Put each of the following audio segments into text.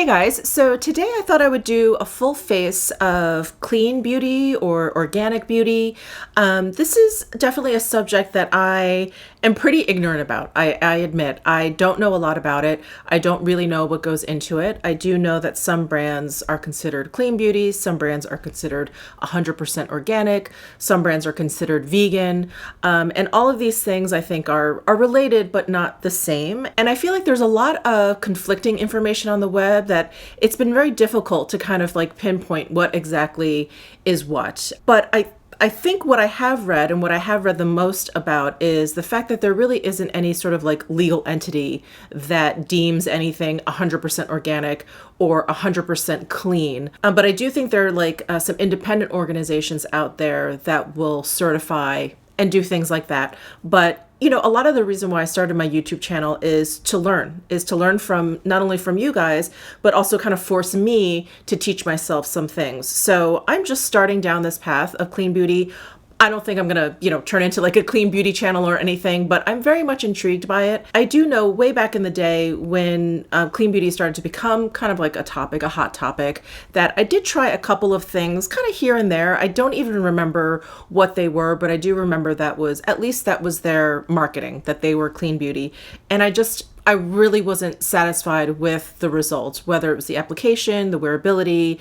Hey guys, so today I thought I would do a full face of clean beauty or organic beauty. This is definitely a subject that I am pretty ignorant about. I admit I don't know a lot about it. I don't really know what goes into it. I do know that some brands are considered clean beauty, some brands are considered 100% organic, some brands are considered vegan, and all of these things I think are related but not the same. And I feel like there's a lot of conflicting information on the web that it's been very difficult to kind of like pinpoint what exactly is what. But I think what I have read and what I have read the most about is the fact that there really isn't any sort of like legal entity that deems anything 100% organic or 100% clean. But I do think there are like some independent organizations out there that will certify and do things like that. But you know, a lot of the reason why I started my YouTube channel is to learn from not only from you guys, but also kind of force me to teach myself some things. So I'm just starting down this path of clean beauty. I don't think I'm gonna, turn into like a clean beauty channel or anything, but I'm very much intrigued by it. I do know way back in the day when clean beauty started to become kind of like a topic, a hot topic, that I did try a couple of things kind of here and there. I don't even remember what they were, but I do remember that was their marketing, that they were clean beauty. And I really wasn't satisfied with the results, whether it was the application, the wearability,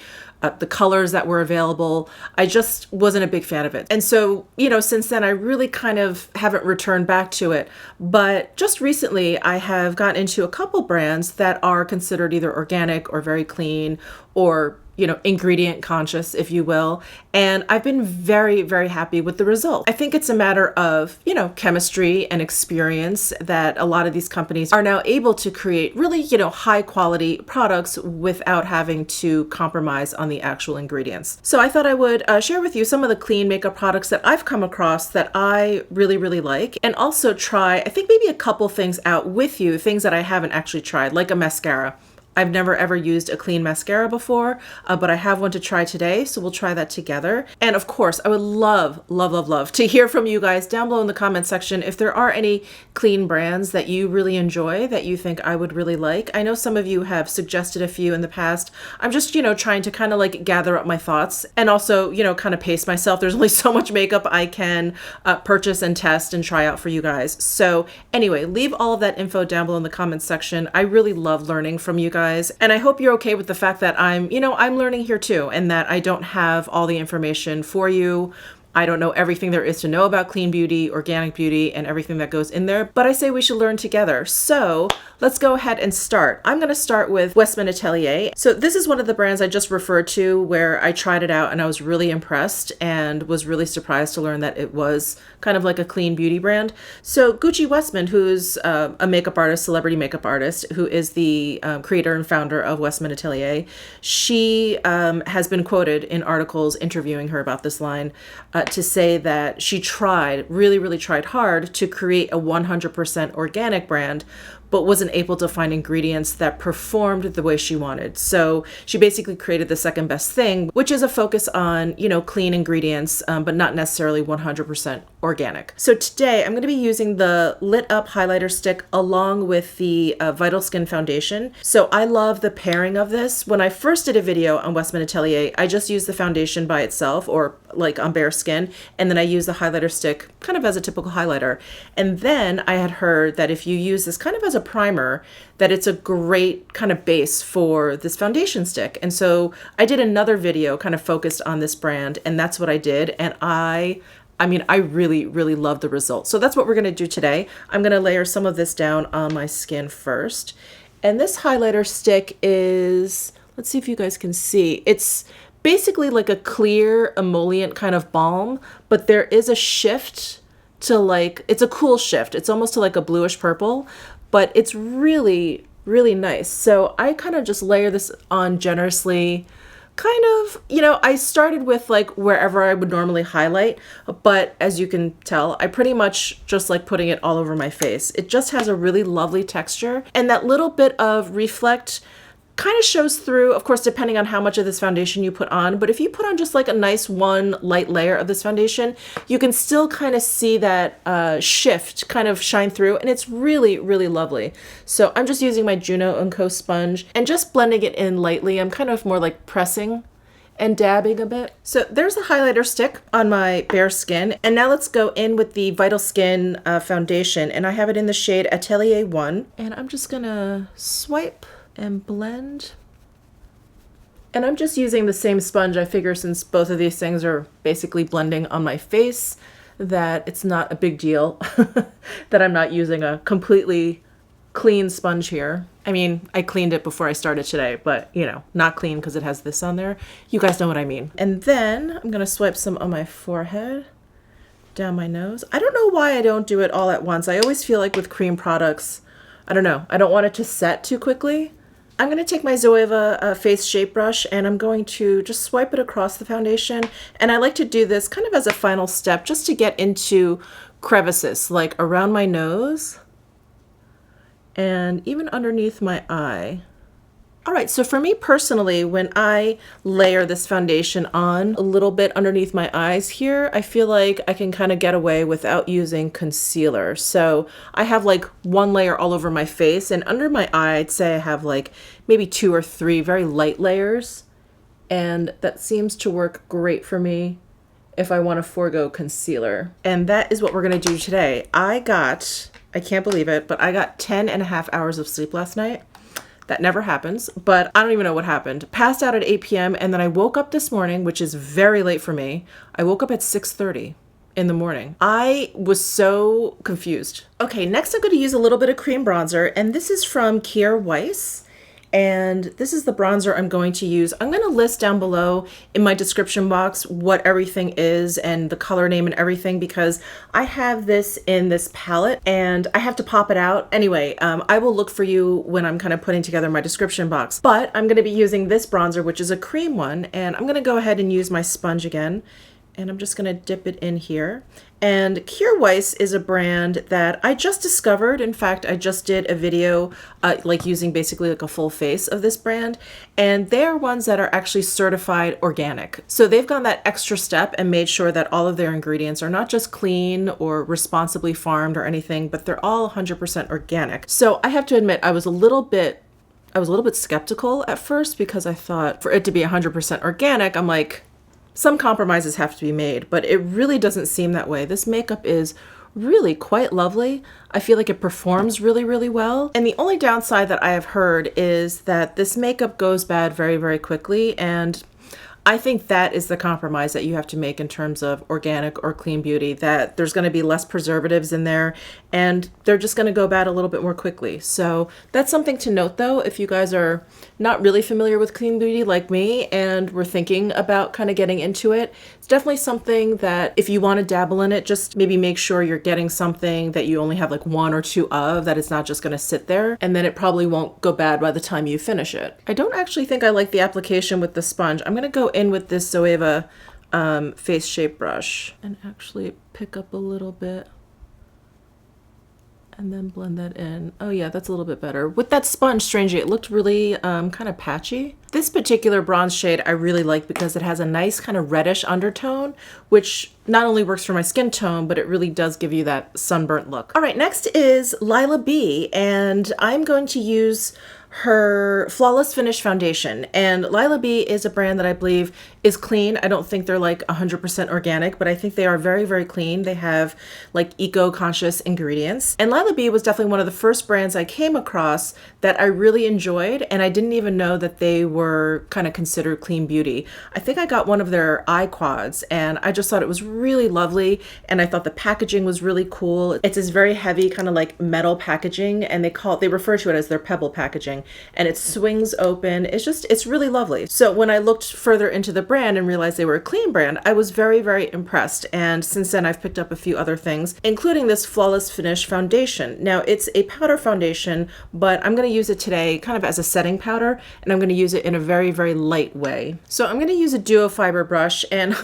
the colors that were available. I just wasn't a big fan of it. And so, since then, I really kind of haven't returned back to it. But just recently, I have gotten into a couple brands that are considered either organic or very clean or ingredient conscious, if you will. And I've been very, very happy with the result. I think it's a matter of, chemistry and experience that a lot of these companies are now able to create really, high quality products without having to compromise on the actual ingredients. So I thought I would share with you some of the clean makeup products that I've come across that I really, really like, and also try, I think maybe a couple things out with you, things that I haven't actually tried, like a mascara. I've never ever used a clean mascara before, but I have one to try today, so we'll try that together. And of course, I would love, love, love, love to hear from you guys down below in the comment section if there are any clean brands that you really enjoy, that you think I would really like. I know some of you have suggested a few in the past. I'm just, trying to kind of like gather up my thoughts and also, kind of pace myself. There's only so much makeup I can purchase and test and try out for you guys. So anyway, leave all of that info down below in the comments section. I really love learning from you guys. And I hope you're okay with the fact that I'm learning here too, and that I don't have all the information for you. I don't know everything there is to know about clean beauty, organic beauty, and everything that goes in there, but I say we should learn together. So let's go ahead and start. I'm going to start with Westman Atelier. So this is one of the brands I just referred to where I tried it out and I was really impressed and was really surprised to learn that it was kind of like a clean beauty brand. So Kjaer Westman, who's a makeup artist, celebrity makeup artist, who is the creator and founder of Westman Atelier, she has been quoted in articles interviewing her about this line to say that she really, really tried hard to create a 100% organic brand, but wasn't able to find ingredients that performed the way she wanted. So she basically created the second best thing, which is a focus on, clean ingredients, but not necessarily 100% organic. So today I'm going to be using the Lit Up highlighter stick along with the Vital Skin foundation. So I love the pairing of this. When I first did a video on Westman Atelier, I just used the foundation by itself or like on bare skin, and then I used the highlighter stick kind of as a typical highlighter. And then I had heard that if you use this kind of as a primer, that it's a great kind of base for this foundation stick. And so I did another video kind of focused on this brand, and that's what I did. And I really, really love the results. So that's what we're going to do today. I'm going to layer some of this down on my skin first. And this highlighter stick is, let's see if you guys can see, it's basically like a clear emollient kind of balm, but there is a shift to like, it's a cool shift. It's almost to like a bluish purple, but it's really, really nice. So I kind of just layer this on generously. Kind of, I started with like wherever I would normally highlight, but as you can tell, I pretty much just like putting it all over my face. It just has a really lovely texture, and that little bit of reflect kind of shows through, of course, depending on how much of this foundation you put on. But if you put on just like a nice one light layer of this foundation, you can still kind of see that shift kind of shine through, and it's really, really lovely. So I'm just using my Juno & Co sponge and just blending it in lightly. I'm kind of more like pressing and dabbing a bit. So there's a highlighter stick on my bare skin. And now let's go in with the Vital Skin foundation. And I have it in the shade Atelier 1. And I'm just gonna swipe and blend. And I'm just using the same sponge. I figure since both of these things are basically blending on my face, that it's not a big deal that I'm not using a completely clean sponge here. I mean, I cleaned it before I started today, but you know, not clean because it has this on there. You guys know what I mean. And then I'm gonna swipe some on my forehead, down my nose. I don't know why I don't do it all at once. I always feel like with cream products, I don't know, I don't want it to set too quickly. I'm gonna take my Zoeva face shape brush and I'm going to just swipe it across the foundation. And I like to do this kind of as a final step just to get into crevices, like around my nose and even underneath my eye. All right, so for me personally, when I layer this foundation on a little bit underneath my eyes here, I feel like I can kind of get away without using concealer. So I have like one layer all over my face, and under my eye, I'd say I have like maybe 2 or 3 very light layers. And that seems to work great for me if I want to forego concealer. And that is what we're gonna do today. I can't believe it, but I got 10.5 hours of sleep last night. That never happens, but I don't even know what happened. Passed out at 8 p.m. and then I woke up this morning, which is very late for me. I woke up at 6:30 in the morning. I was so confused. Okay, next I'm going to use a little bit of cream bronzer, and this is from Kjaer Weis. And this is the bronzer I'm going to use. I'm going to list down below in my description box what everything is and the color name and everything, because I have this in this palette and I have to pop it out. Anyway, I will look for you when I'm kind of putting together my description box. But I'm going to be using this bronzer, which is a cream one, and I'm going to go ahead and use my sponge again. And I'm just gonna dip it in here. And Kjaer Weis is a brand that I just discovered. In fact, I just did a video like using basically like a full face of this brand. And they're ones that are actually certified organic. So they've gone that extra step and made sure that all of their ingredients are not just clean or responsibly farmed or anything, but they're all 100% organic. So I have to admit, I was a little bit skeptical at first because I thought for it to be 100% organic, I'm like, some compromises have to be made, but it really doesn't seem that way. This makeup is really quite lovely. I feel like it performs really, really well. And the only downside that I have heard is that this makeup goes bad very, very quickly. And I think that is the compromise that you have to make in terms of organic or clean beauty, that there's going to be less preservatives in there and they're just going to go bad a little bit more quickly. So that's something to note though, if you guys are not really familiar with clean beauty like me and we're thinking about kind of getting into it, it's definitely something that if you want to dabble in it, just maybe make sure you're getting something that you only have like 1 or 2 of, that it's not just going to sit there, and then it probably won't go bad by the time you finish it. I don't actually think I like the application with the sponge. I'm going to go in with this Zoeva face shape brush and actually pick up a little bit and then blend that in. Oh yeah, that's a little bit better. With that sponge, strangely, it looked really kind of patchy. This particular bronze shade I really like because it has a nice kind of reddish undertone, which not only works for my skin tone, but it really does give you that sunburnt look. All right, next is Lilah B, and I'm going to use her Flawless Finish foundation. And Lilah B is a brand that I believe is clean. I don't think they're like 100% organic, but I think they are very, very clean. They have like eco-conscious ingredients. And Lilah B was definitely one of the first brands I came across that I really enjoyed, and I didn't even know that they were kind of considered clean beauty. I think I got one of their eye quads and I just thought it was really lovely, and I thought the packaging was really cool. It's this very heavy kind of like metal packaging, and they refer to it as their pebble packaging, and it swings open. It's really lovely. So when I looked further into the brand and realized they were a clean brand, I was very, very impressed. And since then I've picked up a few other things, including this Flawless Finish foundation. Now it's a powder foundation, but I'm going to use it today kind of as a setting powder, and I'm going to use it in a very, very light way. So I'm going to use a duo fiber brush, and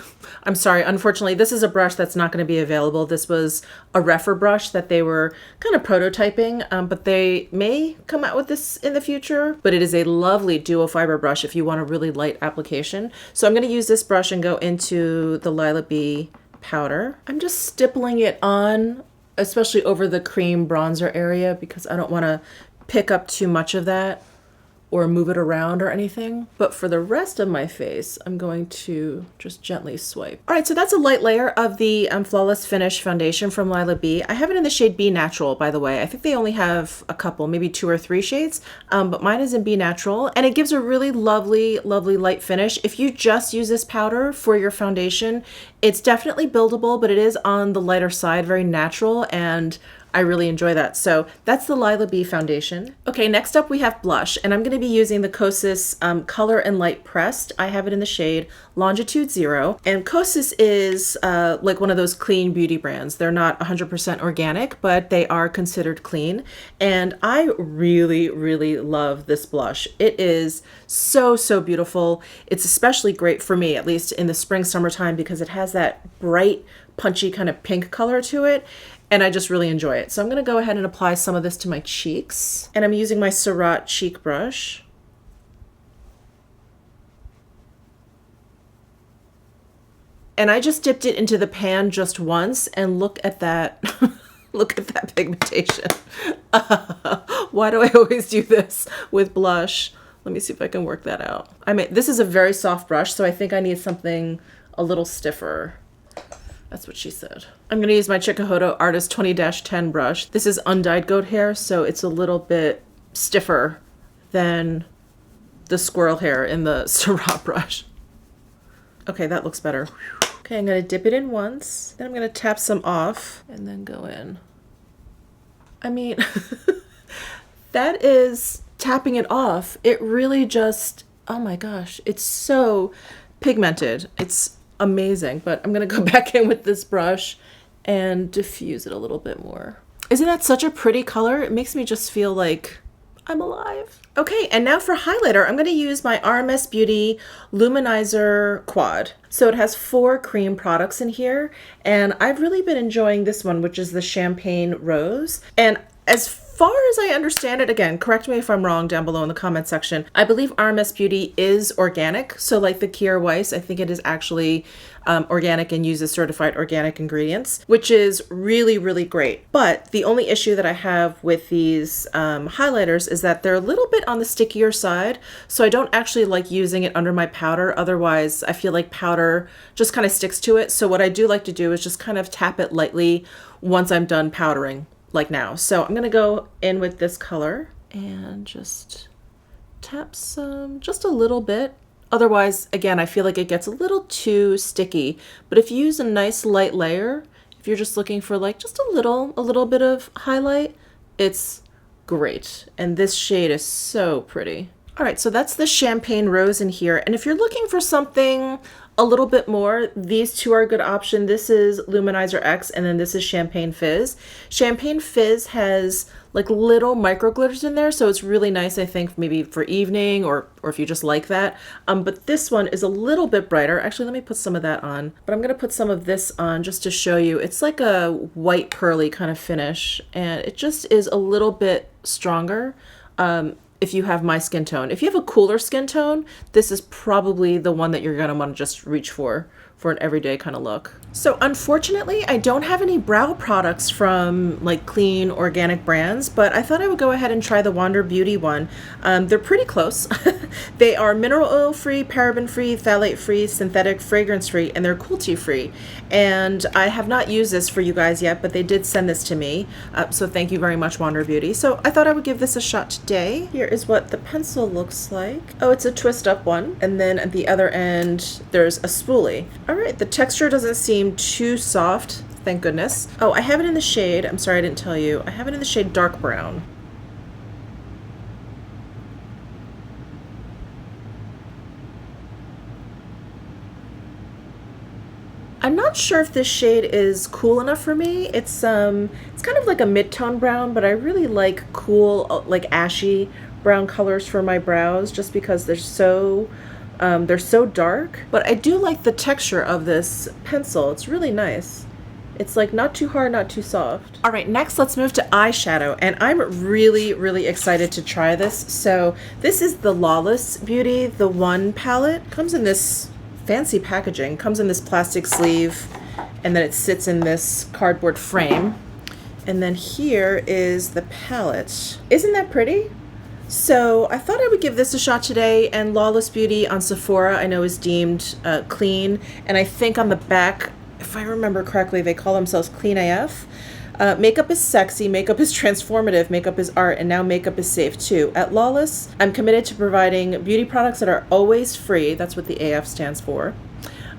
I'm sorry, unfortunately, this is a brush that's not going to be available. This was a refer brush that they were kind of prototyping, but they may come out with this in the future, but it is a lovely dual fiber brush if you want a really light application. So I'm going to use this brush and go into the Lilah B powder. I'm just stippling it on, especially over the cream bronzer area, because I don't want to pick up too much of that or move it around or anything. But for the rest of my face, I'm going to just gently swipe. All right, so that's a light layer of the Flawless Finish foundation from Lilah B. I have it in the shade B Natural, by the way. I think they only have a couple, maybe 2 or 3 shades, but mine is in B Natural, and it gives a really lovely, lovely light finish. If you just use this powder for your foundation, it's definitely buildable, but it is on the lighter side, very natural, and I really enjoy that. So that's the Lilah B foundation. Okay, next up we have blush, and I'm going to be using the Kosas Color and Light Pressed. I have it in the shade Longitude 0, and Kosas is like one of those clean beauty brands. They're not 100% organic, but they are considered clean, and I really, really love this blush. It is so, so beautiful. It's especially great for me, at least in the spring, summertime, because it has that bright, punchy kind of pink color to it. And I just really enjoy it. So I'm going to go ahead and apply some of this to my cheeks. And I'm using my Surratt cheek brush. And I just dipped it into the pan just once, and look at that. Look at that pigmentation. Why do I always do this with blush? Let me see if I can work that out. I mean, this is a very soft brush, so I think I need something a little stiffer. That's what she said. I'm going to use my Chikuhodo Artist 20-10 brush. This is undyed goat hair, so it's a little bit stiffer than the squirrel hair in the Surratt brush. Okay, that looks better. Okay, I'm going to dip it in once. Then I'm going to tap some off and then go in. I mean, that is tapping it off. It really just, oh my gosh, it's so pigmented. It's amazing, but I'm gonna go back in with this brush and diffuse it a little bit more. Isn't that such a pretty color? It makes me just feel like I'm alive. Okay, and now for highlighter, I'm gonna use my RMS Beauty Luminizer Quad. So it has 4 cream products in here, and I've really been enjoying this one, which is the Champagne Rose. And as far as I understand it, again, correct me if I'm wrong down below in the comment section, I believe RMS Beauty is organic. So like the Kjaer Weis, I think it is actually organic and uses certified organic ingredients, which is really, really great. But the only issue that I have with these highlighters is that they're a little bit on the stickier side. So I don't actually like using it under my powder. Otherwise, I feel like powder just kind of sticks to it. So what I do like to do is just kind of tap it lightly once I'm done powdering, like now. So I'm gonna go in with this color and just tap some, just a little bit. Otherwise, again, I feel like it gets a little too sticky. But if you use a nice light layer, if you're just looking for like just a little bit of highlight, it's great. And this shade is so pretty. All right, so that's the Champagne Rose in here. And if you're looking for something a little bit more, these two are a good option. This is Luminizer X, and then this is Champagne Fizz. Champagne Fizz has like little micro glitters in there, so it's really nice, I think, maybe for evening or if you just like that. But this one is a little bit brighter. Actually, let me put some of that on. But I'm gonna put some of this on just to show you. It's like a white pearly kind of finish, and it just is a little bit stronger. If you have my skin tone. If you have a cooler skin tone, this is probably the one that you're gonna wanna just reach for an everyday kind of look. So unfortunately, I don't have any brow products from like clean organic brands, but I thought I would go ahead and try the Wander Beauty one. They're pretty close. They are mineral oil free, paraben free, phthalate free, synthetic, fragrance free, and they're cruelty free. And I have not used this for you guys yet, but they did send this to me. So thank you very much, Wander Beauty. So I thought I would give this a shot today. Here is what the pencil looks like. Oh, it's a twist up one. And then at the other end, there's a spoolie. All right, the texture doesn't seem too soft, thank goodness. Oh, I have it in the shade, I'm sorry I didn't tell you, I have it in the shade dark brown. I'm not sure if this shade is cool enough for me. It's kind of like a mid-tone brown, but I really like cool, like ashy brown colors for my brows just because they're so dark. But I do like the texture of this pencil. It's really nice. It's like not too hard, not too soft. All right, next let's move to eyeshadow. And I'm really, really excited to try this. So this is the Lawless Beauty, the One palette. Comes in this fancy packaging, comes in this plastic sleeve, and then it sits in this cardboard frame. And then here is the palette. Isn't that pretty? So I thought I would give this a shot today, and Lawless Beauty on Sephora I know is deemed clean, and I think on the back, if I remember correctly, they call themselves Clean AF. Makeup is sexy, makeup is transformative, makeup is art, and now makeup is safe too. At Lawless, I'm committed to providing beauty products that are always free, that's what the AF stands for,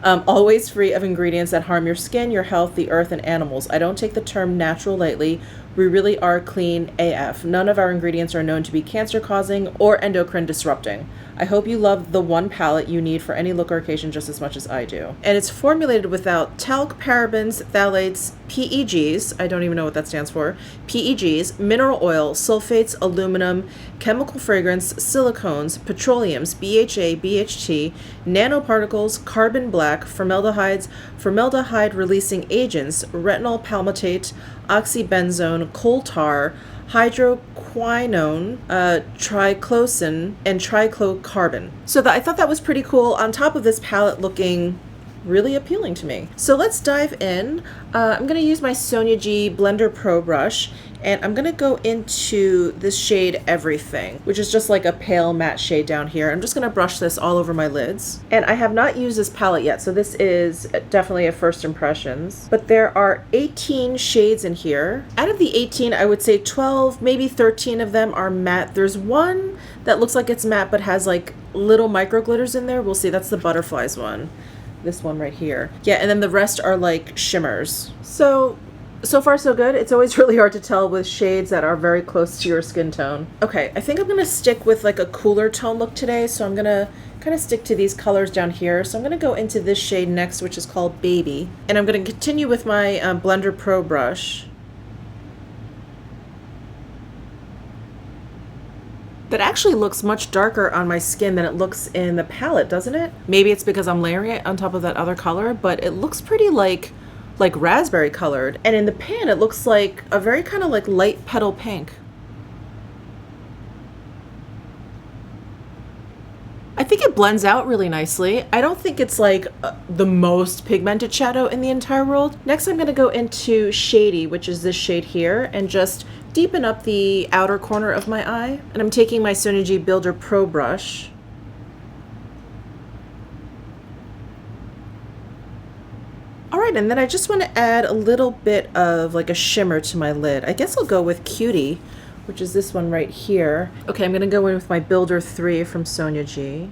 always free of ingredients that harm your skin, your health, the earth, and animals. I don't take the term natural lightly. We really are clean AF. None of our ingredients are known to be cancer-causing or endocrine disrupting. I hope you love the one palette you need for any look or occasion just as much as I do. And it's formulated without talc, parabens, phthalates, PEGs, I don't even know what that stands for, PEGs, mineral oil, sulfates, aluminum, chemical fragrance, silicones, petroleums, BHA, BHT, nanoparticles, carbon black, formaldehydes, formaldehyde-releasing agents, retinol palmitate, oxybenzone, coal tar, hydroquinone, triclosan, and triclocarbon. So I thought that was pretty cool, on top of this palette looking really appealing to me. So let's dive in. I'm going to use my Sonia G Blender Pro brush, and I'm going to go into this shade Everything, which is just like a pale matte shade down here. I'm just going to brush this all over my lids. And I have not used this palette yet, so this is definitely a first impressions. But there are 18 shades in here. Out of the 18, I would say 12, maybe 13 of them are matte. There's one that looks like it's matte but has like little micro glitters in there. We'll see, that's the Butterflies one. This one right here. Yeah, and then the rest are like shimmers. So far so good. It's always really hard to tell with shades that are very close to your skin tone. Okay, I think I'm gonna stick with like a cooler tone look today, so I'm gonna kind of stick to these colors down here. So I'm gonna go into this shade next, which is called Baby. And I'm gonna continue with my Blender Pro brush. That actually looks much darker on my skin than it looks in the palette, doesn't it? Maybe it's because I'm layering it on top of that other color, but it looks pretty like raspberry colored. And in the pan, it looks like a very kind of like light petal pink. I think it blends out really nicely. I don't think it's like the most pigmented shadow in the entire world. Next, I'm gonna go into Shady, which is this shade here, and just deepen up the outer corner of my eye. And I'm taking my Sonia G Builder Pro brush. All right, and then I just want to add a little bit of like a shimmer to my lid. I guess I'll go with Cutie, which is this one right here. Okay, I'm gonna go in with my Builder 3 from Sonia G.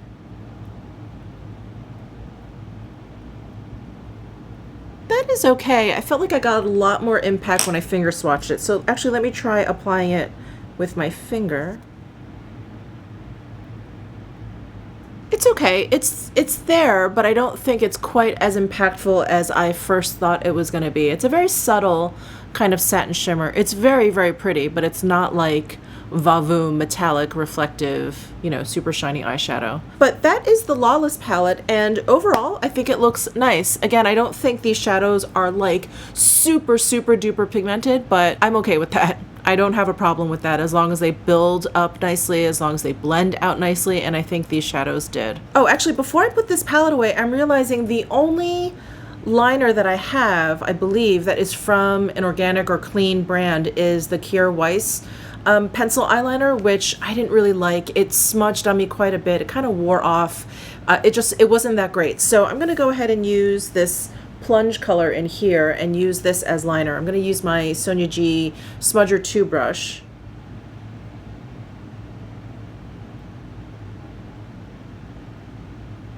That is okay. I felt like I got a lot more impact when I finger swatched it. So actually, let me try applying it with my finger. It's okay. It's there, but I don't think it's quite as impactful as I first thought it was going to be. It's a very subtle kind of satin shimmer. It's very, very pretty, but it's not like Vavoom metallic, reflective, you know, super shiny eyeshadow. But that is the Lawless palette, and overall, I think it looks nice. Again, I don't think these shadows are like super, super duper pigmented, but I'm okay with that. I don't have a problem with that as long as they build up nicely, as long as they blend out nicely, and I think these shadows did. Oh, actually, before I put this palette away, I'm realizing the only liner that I have, I believe, that is from an organic or clean brand is the Kjaer Weis pencil eyeliner, which I didn't really like. It smudged on me quite a bit. It kind of wore off. It wasn't that great. So I'm gonna go ahead and use this plunge color in here and use this as liner. I'm gonna use my Sonia G Smudger 2 brush.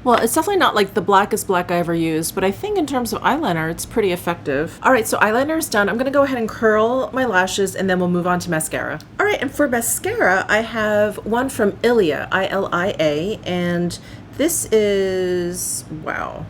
Well, it's definitely not like the blackest black I ever used, but I think in terms of eyeliner, it's pretty effective. All right, so eyeliner is done. I'm gonna go ahead and curl my lashes and then we'll move on to mascara. All right, and for mascara, I have one from Ilia, I-L-I-A, and this is, wow.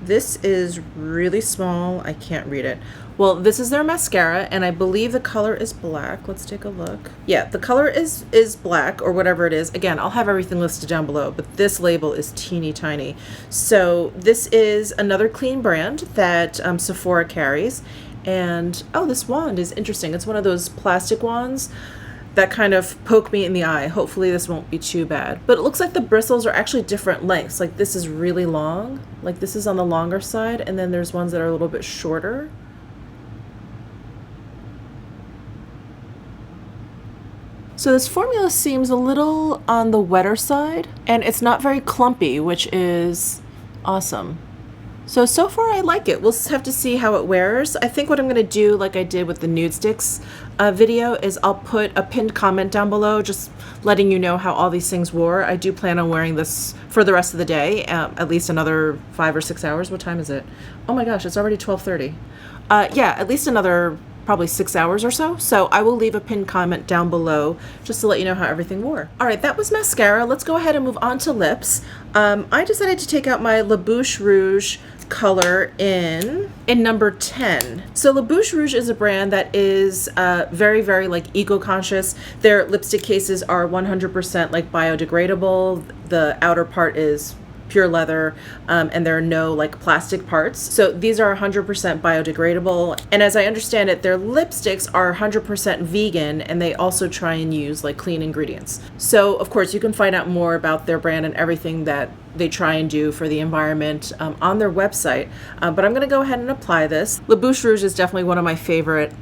This is really small. I can't read it. Well, this is their mascara, and I believe the color is black. Let's take a look. Yeah, the color is black, or whatever it is. Again, I'll have everything listed down below, but this label is teeny tiny. So this is another clean brand that Sephora carries. And oh, this wand is interesting. It's one of those plastic wands that kind of poke me in the eye. Hopefully this won't be too bad. But it looks like the bristles are actually different lengths. Like this is really long. Like this is on the longer side, and then there's ones that are a little bit shorter. So this formula seems a little on the wetter side, and it's not very clumpy, which is awesome. So far I like it. We'll have to see how it wears. I think what I'm gonna do, like I did with the nude sticks video, is I'll put a pinned comment down below just letting you know how all these things wore. I do plan on wearing this for the rest of the day, at least another 5 or 6 hours. What time is it? Oh my gosh, it's already 12:30. Yeah, at least another probably 6 hours or so. So I will leave a pinned comment down below just to let you know how everything wore. All right, that was mascara. Let's go ahead and move on to lips. I decided to take out my La Bouche Rouge color in number 10. So La Bouche Rouge is a brand that is very, very like eco-conscious. Their lipstick cases are 100% like biodegradable. The outer part is pure leather, and there are no like plastic parts. So these are 100% biodegradable. And as I understand it, their lipsticks are 100% vegan, and they also try and use like clean ingredients. So of course you can find out more about their brand and everything that they try and do for the environment on their website. But I'm gonna go ahead and apply this. La Bouche Rouge is definitely one of my favorite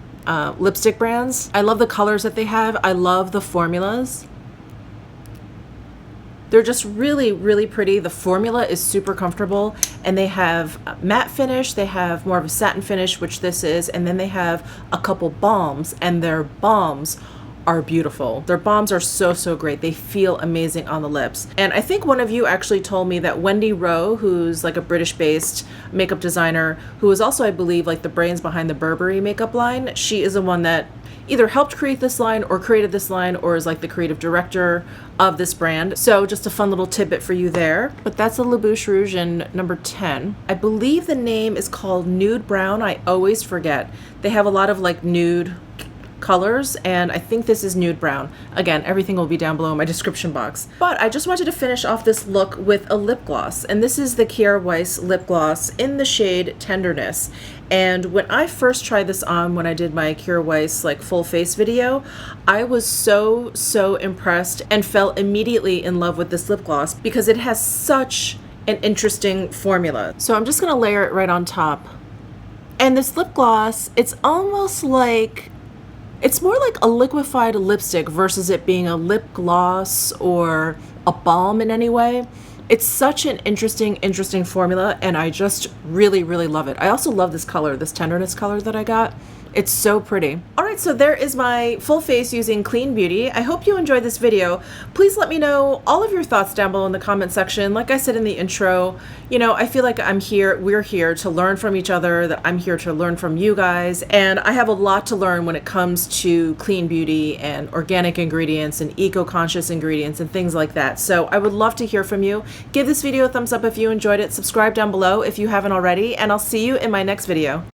lipstick brands. I love the colors that they have. I love the formulas. They're just really, really pretty. The formula is super comfortable, and they have matte finish, they have more of a satin finish, which this is, and then they have a couple balms, and their balms are beautiful. Their balms are so, so great. They feel amazing on the lips. And I think one of you actually told me that Wendy Rowe, who's like a British-based makeup designer, who is also, I believe, like the brains behind the Burberry makeup line, she is the one that either helped create this line or created this line or is like the creative director of this brand. So just a fun little tidbit for you there. But that's the La Bouche Rouge in number 10. I believe the name is called Nude Brown. I always forget. They have a lot of like nude colors, and I think this is nude brown. Again, everything will be down below in my description box. But I just wanted to finish off this look with a lip gloss, and this is the Kjaer Weis lip gloss in the shade Tenderness. And when I first tried this on, when I did my Kjaer Weis like full face video, I was so impressed and fell immediately in love with this lip gloss because it has such an interesting formula. So I'm just gonna layer it right on top. And this lip gloss, it's almost like, it's more like a liquefied lipstick versus it being a lip gloss or a balm in any way. It's such an interesting formula, and I just really love it. I also love this color, this Tenderness color that I got. It's so pretty. All right, so there is my full face using Clean Beauty. I hope you enjoyed this video. Please let me know all of your thoughts down below in the comment section. Like I said in the intro, you know, I feel like we're here to learn from each other, that I'm here to learn from you guys, and I have a lot to learn when it comes to clean beauty and organic ingredients and eco-conscious ingredients and things like that. So I would love to hear from you. Give this video a thumbs up if you enjoyed it, subscribe down below if you haven't already, and I'll see you in my next video.